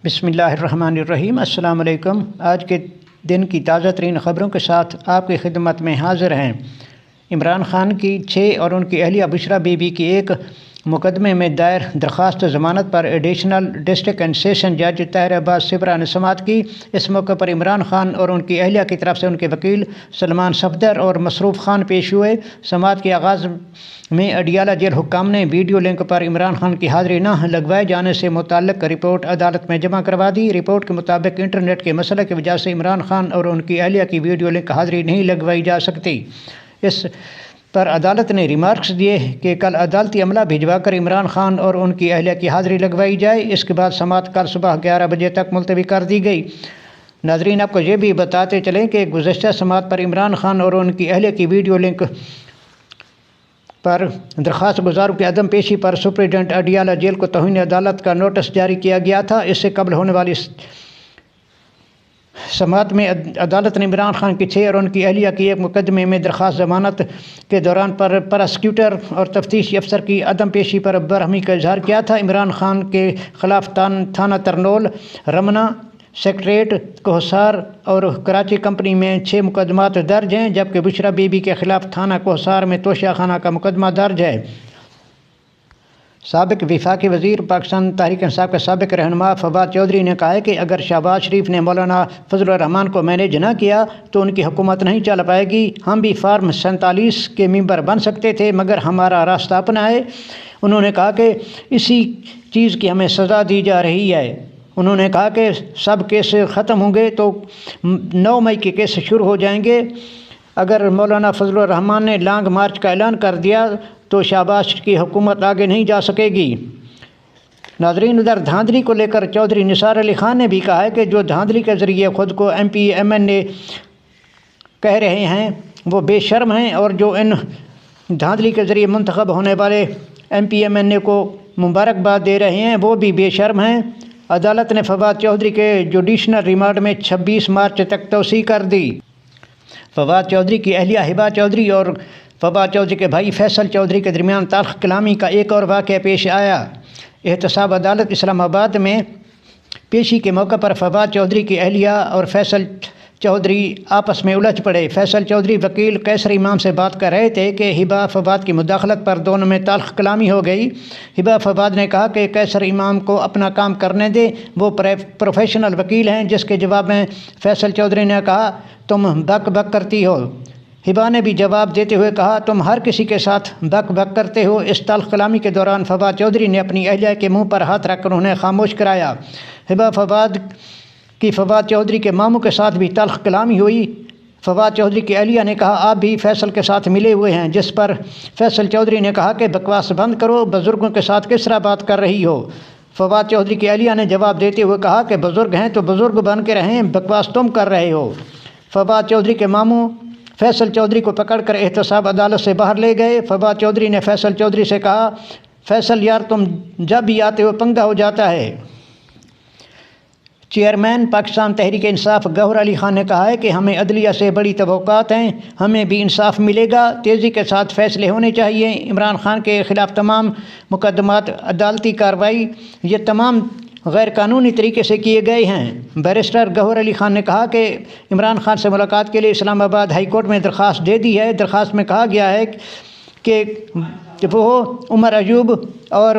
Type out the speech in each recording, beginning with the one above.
بسم اللہ الرحمن الرحیم۔ السلام علیکم۔ آج کے دن کی تازہ ترین خبروں کے ساتھ آپ کی خدمت میں حاضر ہیں۔ عمران خان کی 6 اور ان کی اہلیہ بشرا بی بی کی ایک مقدمے میں دائر درخواست ضمانت پر ایڈیشنل ڈسٹرکٹ اینڈ سیشن جج طاہر عباس سبرا نے سماعت کی۔ اس موقع پر عمران خان اور ان کی اہلیہ کی طرف سے ان کے وکیل سلمان صفدر اور مصروف خان پیش ہوئے۔ سماعت کے آغاز میں اڈیالہ جیل حکام نے ویڈیو لنک پر عمران خان کی حاضری نہ لگوائے جانے سے متعلق رپورٹ عدالت میں جمع کروا دی۔ رپورٹ کے مطابق انٹرنیٹ کے مسئلہ کی وجہ سے عمران خان اور ان کی اہلیہ کی ویڈیو لنک حاضری نہیں لگوائی جا سکتی۔ اس پر عدالت نے ریمارکس دیے کہ کل عدالتی عملہ بھجوا کر عمران خان اور ان کی اہلیہ کی حاضری لگوائی جائے۔ اس کے بعد سماعت کل صبح 11 بجے تک ملتوی کر دی گئی۔ ناظرین، آپ کو یہ بھی بتاتے چلیں کہ گزشتہ سماعت پر عمران خان اور ان کی اہلیہ کی ویڈیو لنک پر درخواست گزاروں کی عدم پیشی پر سپرنٹنڈنٹ اڈیالہ جیل کو توہین عدالت کا نوٹس جاری کیا گیا تھا۔ اس سے قبل ہونے والی سماعت میں عدالت نے عمران خان کی 6 اور ان کی اہلیہ کی ایک مقدمے میں درخواست ضمانت کے دوران پراسیکیوٹر اور تفتیشی افسر کی عدم پیشی پر برہمی کا اظہار کیا تھا۔ عمران خان کے خلاف تھانہ ترنول، رمنا، سیکریٹریٹ، کوہسار اور کراچی کمپنی میں 6 مقدمات درج ہیں، جبکہ بشرا بی بی کے خلاف تھانہ کوہسار میں توشیہ خانہ کا مقدمہ درج ہے۔ سابق وفاقی وزیر پاکستان تحریک انصاف کے سابق رہنما فواد چودھری نے کہا ہے کہ اگر شہباز شریف نے مولانا فضل الرحمان کو مینیج نہ کیا تو ان کی حکومت نہیں چل پائے گی۔ ہم بھی فارم 47 کے ممبر بن سکتے تھے مگر ہمارا راستہ اپنا ہے۔ انہوں نے کہا کہ اسی چیز کی ہمیں سزا دی جا رہی ہے۔ انہوں نے کہا کہ سب کیس ختم ہوں گے تو 9 مئی کے کیس شروع ہو جائیں گے۔ اگر مولانا فضل الرحمان نے لانگ مارچ کا اعلان کر دیا تو شہباز کی حکومت آگے نہیں جا سکے گی۔ ناظرین، ادھر دھاندلی کو لے کر چودھری نثار علی خان نے بھی کہا ہے کہ جو دھاندلی کے ذریعے خود کو ایم پی ایم این اے کہہ رہے ہیں وہ بے شرم ہیں، اور جو ان دھاندلی کے ذریعے منتخب ہونے والے ایم پی ایم این اے کو مبارکباد دے رہے ہیں وہ بھی بے شرم ہیں۔ عدالت نے فواد چودھری کے جوڈیشنل ریمانڈ میں 26 مارچ تک توسیع کر دی۔ فواد چودھری کی اہلیہ ہبا چودھری اور فواد چودھری کے بھائی فیصل چودھری کے درمیان تلخ کلامی کا ایک اور واقعہ پیش آیا۔ احتساب عدالت اسلام آباد میں پیشی کے موقع پر فواد چودھری کی اہلیہ اور فیصل چودھری آپس میں الجھ پڑے۔ فیصل چودھری وکیل قیصر امام سے بات کر رہے تھے کہ ہبا فواد کی مداخلت پر دونوں میں تلخ کلامی ہو گئی۔ ہبا فواد نے کہا کہ قیصر امام کو اپنا کام کرنے دے، وہ پروفیشنل وکیل ہیں، جس کے جواب میں فیصل چودھری نے کہا تم بک بک کرتی ہو۔ ہبا نے بھی جواب دیتے ہوئے کہا تم ہر کسی کے ساتھ بک بک کرتے ہو۔ اس تلخ کلامی کے دوران فواد چودھری نے اپنی اہلیہ کے منہ پر ہاتھ رکھ کر انہیں خاموش کرایا۔ فواد چودھری کے ماموں کے ساتھ بھی تلخ کلامی ہوئی۔ فواد چودھری کی اہلیہ نے کہا آپ بھی فیصل کے ساتھ ملے ہوئے ہیں، جس پر فیصل چودھری نے کہا کہ بکواس بند کرو، بزرگوں کے ساتھ کس طرح بات کر رہی ہو۔ فواد چودھری کی اہلیہ نے جواب دیتے ہوئے کہا کہ بزرگ ہیں تو بزرگ بن کے رہیں، بکواس تم کر رہے ہو۔ فواد چودھری کے ماموں فیصل چودھری کو پکڑ کر احتساب عدالت سے باہر لے گئے۔ فواد چودھری نے فیصل چودھری سے کہا فیصل یار تم جب بھی آتے ہو پنگا ہو جاتا ہے۔ چیئرمین پاکستان تحریک انصاف گوہر علی خان نے کہا ہے کہ ہمیں عدلیہ سے بڑی توقعات ہیں، ہمیں بھی انصاف ملے گا، تیزی کے ساتھ فیصلے ہونے چاہیے۔ عمران خان کے خلاف تمام مقدمات، عدالتی کارروائی یہ تمام غیر قانونی طریقے سے کیے گئے ہیں۔ بیرسٹر گوہر علی خان نے کہا کہ عمران خان سے ملاقات کے لیے اسلام آباد ہائی کورٹ میں درخواست دے دی ہے۔ درخواست میں کہا گیا ہے کہ وہ عمر ایوب اور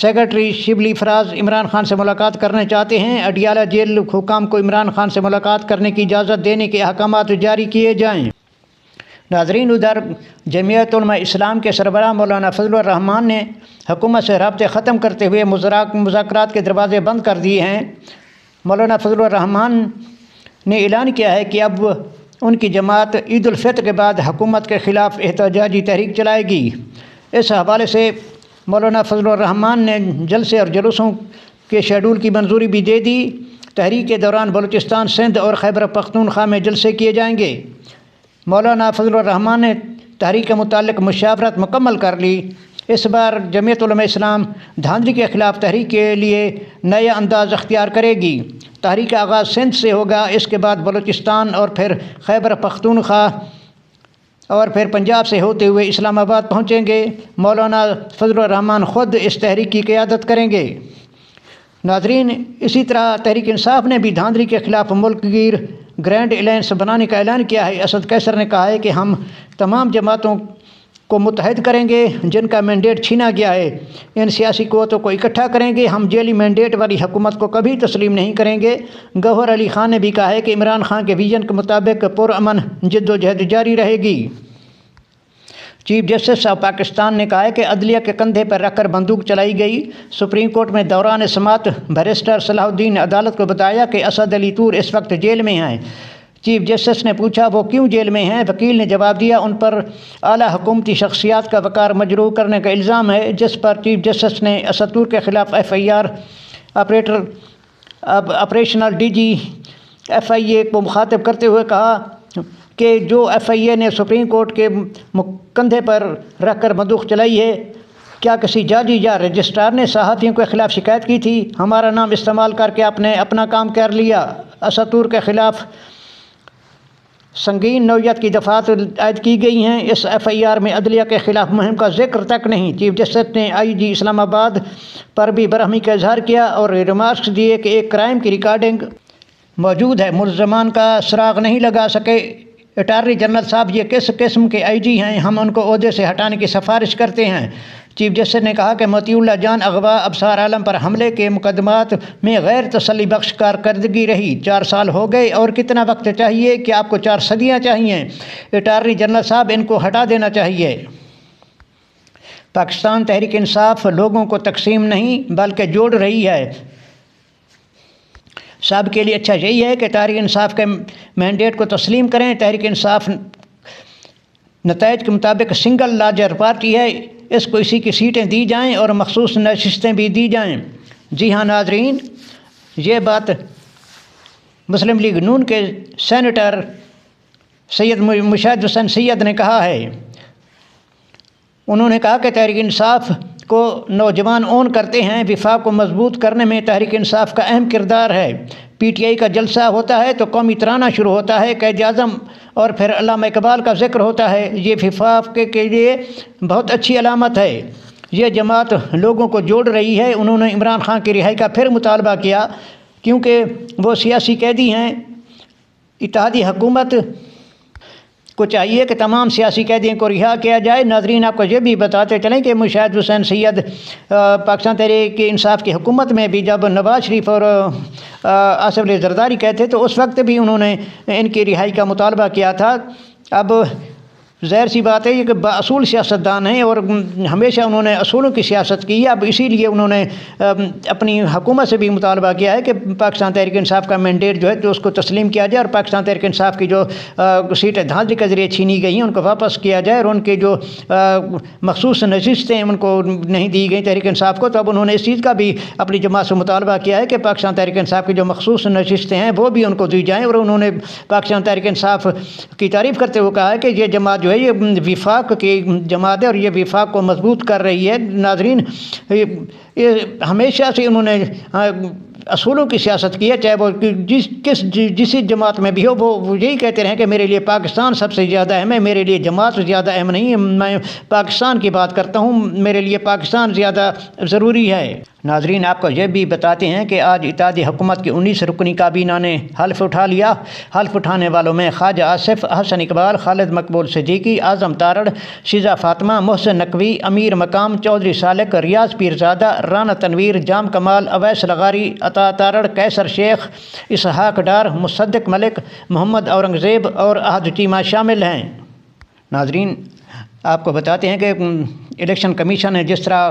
سیکرٹری شبلی فراز عمران خان سے ملاقات کرنا چاہتے ہیں۔ اڈیالہ جیل حکام کو عمران خان سے ملاقات کرنے کی اجازت دینے کے احکامات جاری کیے جائیں۔ ناظرین، ادھر جمعیت علماء اسلام کے سربراہ مولانا فضل الرحمان نے حکومت سے رابطے ختم کرتے ہوئے مذاکرات کے دروازے بند کر دیے ہیں۔ مولانا فضل الرحمان نے اعلان کیا ہے کہ اب ان کی جماعت عید الفطر کے بعد حکومت کے خلاف احتجاجی تحریک چلائے گی۔ اس حوالے سے مولانا فضل الرحمان نے جلسے اور جلوسوں کے شیڈول کی منظوری بھی دے دی۔ تحریک کے دوران بلوچستان، سندھ اور خیبر پختونخوا میں جلسے کیے جائیں گے۔ مولانا فضل الرحمان نے تحریک کے متعلق مشاورت مکمل کر لی۔ اس بار جمعیت علماء اسلام دھاندلی کے خلاف تحریک کے لیے نیا انداز اختیار کرے گی۔ تحریک کا آغاز سندھ سے ہوگا، اس کے بعد بلوچستان اور پھر خیبر پختونخوا اور پھر پنجاب سے ہوتے ہوئے اسلام آباد پہنچیں گے۔ مولانا فضل الرحمان خود اس تحریک کی قیادت کریں گے۔ ناظرین، اسی طرح تحریک انصاف نے بھی دھاندلی کے خلاف ملک گیر گرینڈ الائنس بنانے کا اعلان کیا ہے۔ اسد قیصر نے کہا ہے کہ ہم تمام جماعتوں کو متحد کریں گے جن کا مینڈیٹ چھینا گیا ہے، ان سیاسی قوتوں کو اکٹھا کریں گے، ہم جیلی مینڈیٹ والی حکومت کو کبھی تسلیم نہیں کریں گے۔ گوہر علی خان نے بھی کہا ہے کہ عمران خان کے ویژن کے مطابق پرامن جد و جہد جاری رہے گی۔ چیف جسٹس آف پاکستان نے کہا ہے کہ عدلیہ کے کندھے پر رکھ کر بندوق چلائی گئی۔ سپریم کورٹ میں دوران سماعت بیرسٹر صلاح الدین نے عدالت کو بتایا کہ اسد علی طور اس وقت جیل میں ہیں۔ چیف جسٹس نے پوچھا وہ کیوں جیل میں ہیں؟ وکیل نے جواب دیا ان پر اعلیٰ حکومتی شخصیات کا وقار مجروح کرنے کا الزام ہے، جس پر چیف جسٹس نے اسد طور کے خلاف FIR آپریشنل DG FIA کو مخاطب کرتے ہوئے کہا کہ جو FIA نے سپریم کورٹ کے کندھے پر رکھ کر بندوق چلائی ہے، کیا کسی جج یا رجسٹرار نے صحافیوں کے خلاف شکایت کی تھی؟ ہمارا نام استعمال کر کے آپ نے اپنا کام کر لیا۔ اسد طور کے خلاف سنگین نوعیت کی دفعات عائد کی گئی ہیں، اس FIR میں عدلیہ کے خلاف مہم کا ذکر تک نہیں۔ چیف جسٹس نے IG اسلام آباد پر بھی برہمی کا اظہار کیا اور ریمارکس دیے کہ ایک کرائم کی ریکارڈنگ موجود ہے، ملزمان کا سراغ نہیں لگا سکے۔ اٹارنی جنرل صاحب یہ کس قسم کے IG ہیں؟ ہم ان کو عہدے سے ہٹانے کی سفارش کرتے ہیں۔ چیف جسٹس نے کہا کہ مطیع اللہ جان اغوا ابصار عالم پر حملے کے مقدمات میں غیر تسلی بخش کارکردگی رہی۔ 4 سال ہو گئے اور کتنا وقت چاہیے؟ کہ آپ کو 4 صدیاں چاہیے؟ اٹارنی جنرل صاحب ان کو ہٹا دینا چاہیے۔ پاکستان تحریک انصاف لوگوں کو تقسیم نہیں بلکہ جوڑ رہی ہے۔ سب کے لیے اچھا یہی ہے کہ تحریک انصاف کے مینڈیٹ کو تسلیم کریں۔ تحریک انصاف نتائج کے مطابق سنگل لارجر پارٹی ہے، اس کو اسی کی سیٹیں دی جائیں اور مخصوص نشستیں بھی دی جائیں۔ جی ہاں ناظرین، یہ بات مسلم لیگ نون کے سینیٹر سید مشاہد حسین سید نے کہا ہے۔ انہوں نے کہا کہ تحریک انصاف کو نوجوان اون کرتے ہیں، وفاق کو مضبوط کرنے میں تحریک انصاف کا اہم کردار ہے۔ PTI کا جلسہ ہوتا ہے تو قومی ترانہ شروع ہوتا ہے، قائد اعظم اور پھر علامہ اقبال کا ذکر ہوتا ہے۔ یہ وفاق کے لیے بہت اچھی علامت ہے۔ یہ جماعت لوگوں کو جوڑ رہی ہے۔ انہوں نے عمران خان کی رہائی کا پھر مطالبہ کیا کیونکہ وہ سیاسی قیدی ہیں۔ اتحادی حکومت کو چاہیے کہ تمام سیاسی قیدیوں کو رہا کیا جائے۔ ناظرین، آپ کو یہ بھی بتاتے چلیں کہ مشاہد حسین سید پاکستان تحریک انصاف کی حکومت میں بھی جب نواز شریف اور آصف علی زرداری کہتے تو اس وقت بھی انہوں نے ان کی رہائی کا مطالبہ کیا تھا۔ اب ظاہر سی بات ہے یہ کہ باصول سیاستدان ہیں اور ہمیشہ انہوں نے اصولوں کی سیاست کی ہے۔ اب اسی لیے انہوں نے اپنی حکومت سے بھی مطالبہ کیا ہے کہ پاکستان تحریک انصاف کا مینڈیٹ جو ہے تو اس کو تسلیم کیا جائے اور پاکستان تحریک انصاف کی جو سیٹیں دھاندلی کے ذریعے چھینی گئی ہیں ان کو واپس کیا جائے، اور ان کے جو مخصوص نشستیں ان کو نہیں دی گئیں تحریک انصاف کو، تو اب انہوں نے اس چیز کا بھی اپنی جماعت سے مطالبہ کیا ہے کہ پاکستان تحریک انصاف کی جو مخصوص نشستیں ہیں وہ بھی ان کو دی جائیں۔ اور انہوں نے پاکستان تحریک انصاف کی تعریف کرتے ہوئے کہا ہے کہ یہ جماعت جو ہے یہ وفاق کی جماعت ہے اور یہ وفاق کو مضبوط کر رہی ہے۔ ناظرین، یہ ہمیشہ سے انہوں نے اصولوں کی سیاست کی ہے، چاہے وہ جس جماعت میں بھی ہو، وہ یہی کہتے رہیں کہ میرے لیے پاکستان سب سے زیادہ اہم ہے، میرے لیے جماعت زیادہ اہم نہیں ہے، میں پاکستان کی بات کرتا ہوں، میرے لیے پاکستان زیادہ ضروری ہے۔ ناظرین، آپ کو یہ بھی بتاتے ہیں کہ آج اتحادی حکومت کی 19 رکنی کابینہ نے حلف اٹھا لیا۔ حلف اٹھانے والوں میں خواجہ آصف، حسن اقبال، خالد مقبول صدیقی، اعظم تارڑ، شیزہ فاطمہ، محسن نقوی، امیر مقام، چودھری سالک، ریاض پیرزادہ، رانا تنویر، جام کمال، اویس لغاری، عطا تارڑ، قیصر شیخ، اسحاق ڈار، مصدق ملک، محمد اورنگزیب اور احد چیمہ شامل ہیں۔ ناظرین، آپ کو بتاتے ہیں کہ الیکشن کمیشن نے جس طرح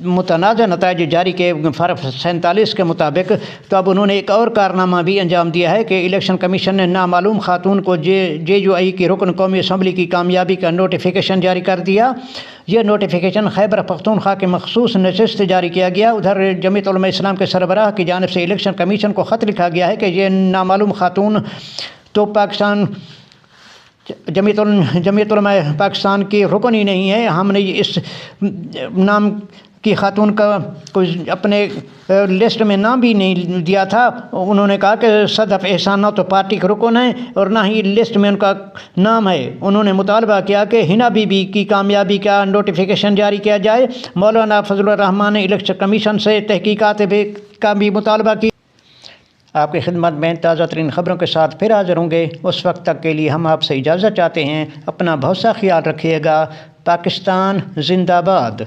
متنازع نتائج جاری کے فرق 47 کے مطابق، تو اب انہوں نے ایک اور کارنامہ بھی انجام دیا ہے کہ الیکشن کمیشن نے نامعلوم خاتون کو JUI کی رکن قومی اسمبلی کی کامیابی کا نوٹیفیکیشن جاری کر دیا۔ یہ نوٹیفیکیشن خیبر پختونخوا کے مخصوص نشست جاری کیا گیا۔ ادھر جمعیت علماء اسلام کے سربراہ کی جانب سے الیکشن کمیشن کو خط لکھا گیا ہے کہ یہ نامعلوم خاتون تو پاکستان جمعیت علماء پاکستان کی رکن ہی نہیں ہے، ہم نے اس نام کی خاتون کا کوئی اپنے لسٹ میں نام بھی نہیں دیا تھا. انہوں نے کہا کہ صدف احسان نہ تو پارٹی کے رکن ہیں اور نہ ہی لسٹ میں ان کا نام ہے. انہوں نے مطالبہ کیا کہ حنا بی بی کی کامیابی کا نوٹیفیکیشن جاری کیا جائے. مولانا فضل الرحمان نے الیکشن کمیشن سے تحقیقات کا بھی مطالبہ کیا. آپ کی خدمت میں تازہ ترین خبروں کے ساتھ پھر حاضر ہوں گے. اس وقت تک کے لیے ہم آپ سے اجازت چاہتے ہیں. اپنا بہت سا خیال رکھیے گا. پاکستان زندہ باد.